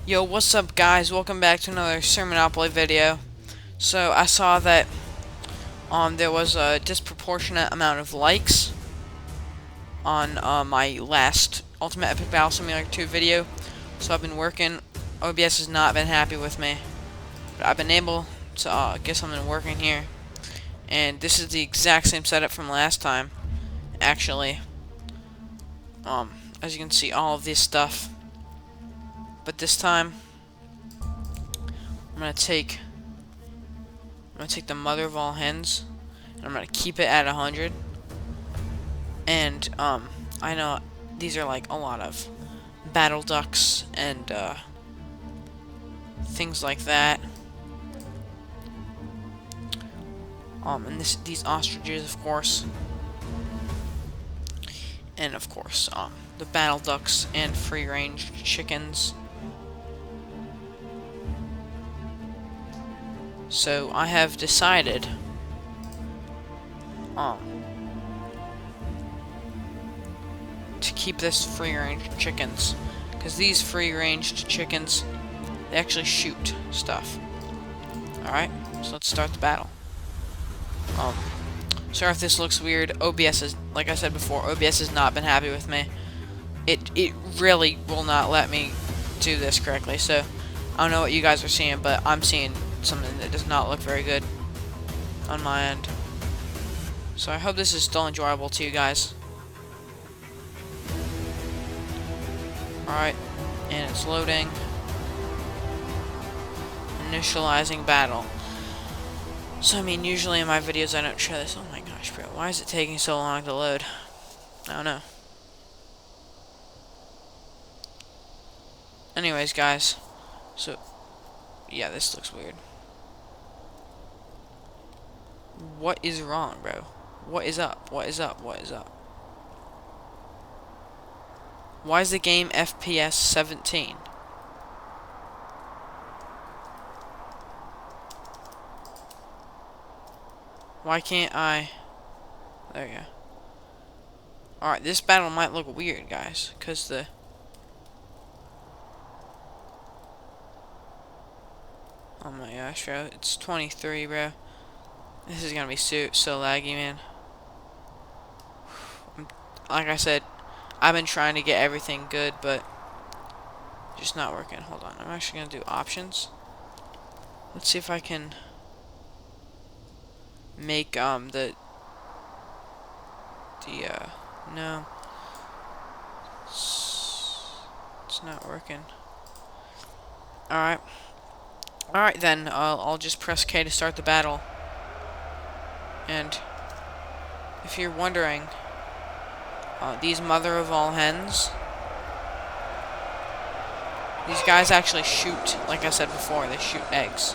Yo, what's up guys? Welcome back to another Cir Monopoly video. So I saw that there was a disproportionate amount of likes on my last Ultimate Epic Battle Simulator 2 video. So I've been working. OBS has not been happy with me, but I've been able to get something working here. And this is the exact same setup from last time. Actually, as you can see, all of this stuff. But this time, I'm gonna take the mother of all hens, and I'm gonna keep it at 100. And I know these are like a lot of battle ducks and things like that. And these ostriches, of course, and of course, the battle ducks and free-range chickens. So I have decided to keep this free-range chickens, because these free-ranged chickens, they actually shoot stuff. Alright, so let's start the battle. Sorry if this looks weird. OBS is, like I said before, OBS has not been happy with me. It really will not let me do this correctly, so I don't know what you guys are seeing, but I'm seeing something that does not look very good on my end. So I hope this is still enjoyable to you guys. Alright, and it's loading. Initializing battle. So I mean, usually in my videos I don't show this. Oh my gosh, bro, why is it taking so long to load? I don't know. Anyways, guys, so yeah, this looks weird. What is wrong, bro? What is up? What is up? What is up? Why is the game FPS 17? Why can't I... There you go. Alright, this battle might look weird, guys, because the... Oh my gosh, bro. It's 23, bro. This is gonna be so laggy, man. Like I said, I've been trying to get everything good, but just not working. Hold on. I'm actually gonna do options. Let's see if I can make no. It's not working. Alright. Alright then, I'll just press K to start the battle. And if you're wondering, these mother of all hens, these guys actually shoot, like I said before, they shoot eggs.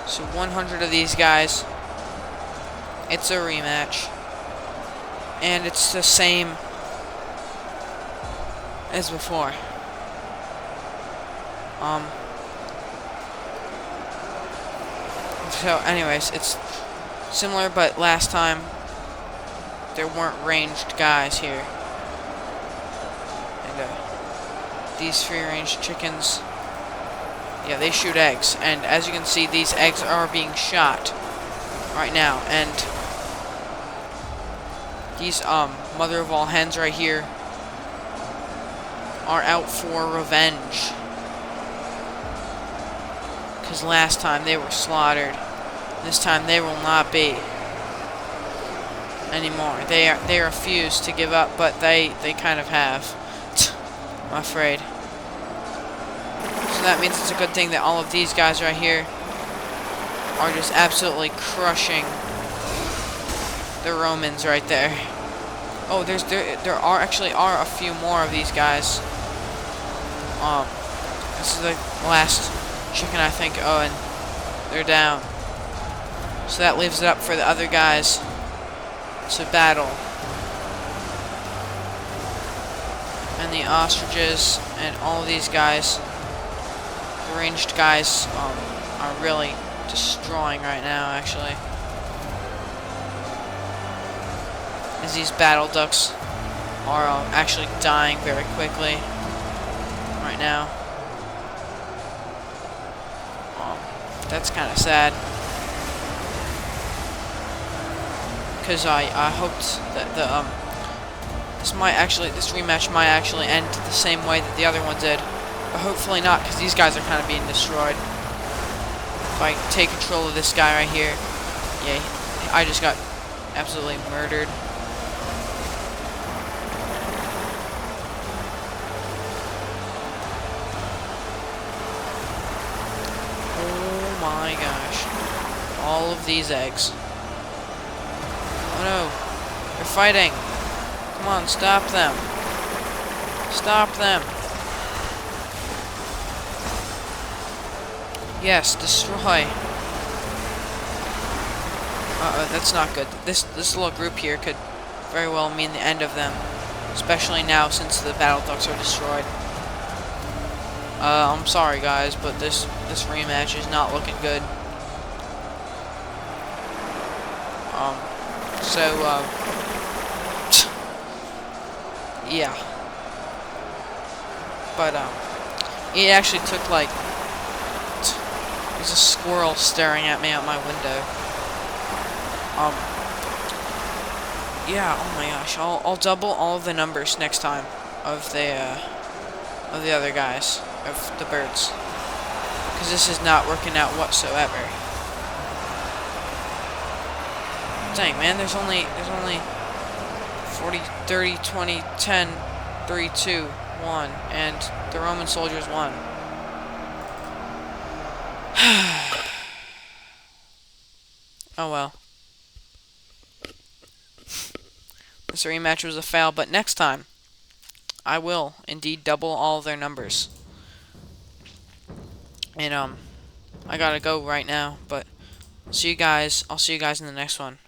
So 100 of these guys, it's a rematch. And it's the same as before. So anyways, it's similar, but last time there weren't ranged guys here. And these free-range chickens, yeah, they shoot eggs. And as you can see, these eggs are being shot right now. And these mother of all hens right here are out for revenge. Because last time they were slaughtered. This time they will not be anymore. They refuse to give up, but they kind of have. I'm afraid. So that means it's a good thing that all of these guys right here are just absolutely crushing the Romans right there. Oh, there actually are a few more of these guys. This is the last chicken, I think. Oh, and they're down. So that leaves it up for the other guys to battle. And the ostriches and all these guys, the ranged guys, are really destroying right now, actually. As these battle ducks are actually dying very quickly right now. That's kind of sad. Because I hoped that this rematch might actually end the same way that the other one did. But hopefully not, because these guys are kind of being destroyed. If I take control of this guy right here, yeah, I just got absolutely murdered. Oh my gosh. All of these eggs. Oh no. They're fighting. Come on, stop them. Stop them. Yes, destroy. Uh-oh, that's not good. This little group here could very well mean the end of them. Especially now, since the battle ducks are destroyed. I'm sorry, guys, but this rematch is not looking good. Yeah. But, it actually took, like, there's a squirrel staring at me out my window. Yeah, oh my gosh, I'll double all of the numbers next time of the other guys, of the birds. Because this is not working out whatsoever. Dang, man, there's only 40, 30, 20, 10, 3, 2, 1, and the Roman soldiers won. Oh well. This rematch was a fail, but next time, I will indeed double all of their numbers. And, I gotta go right now, but I'll see you guys in the next one.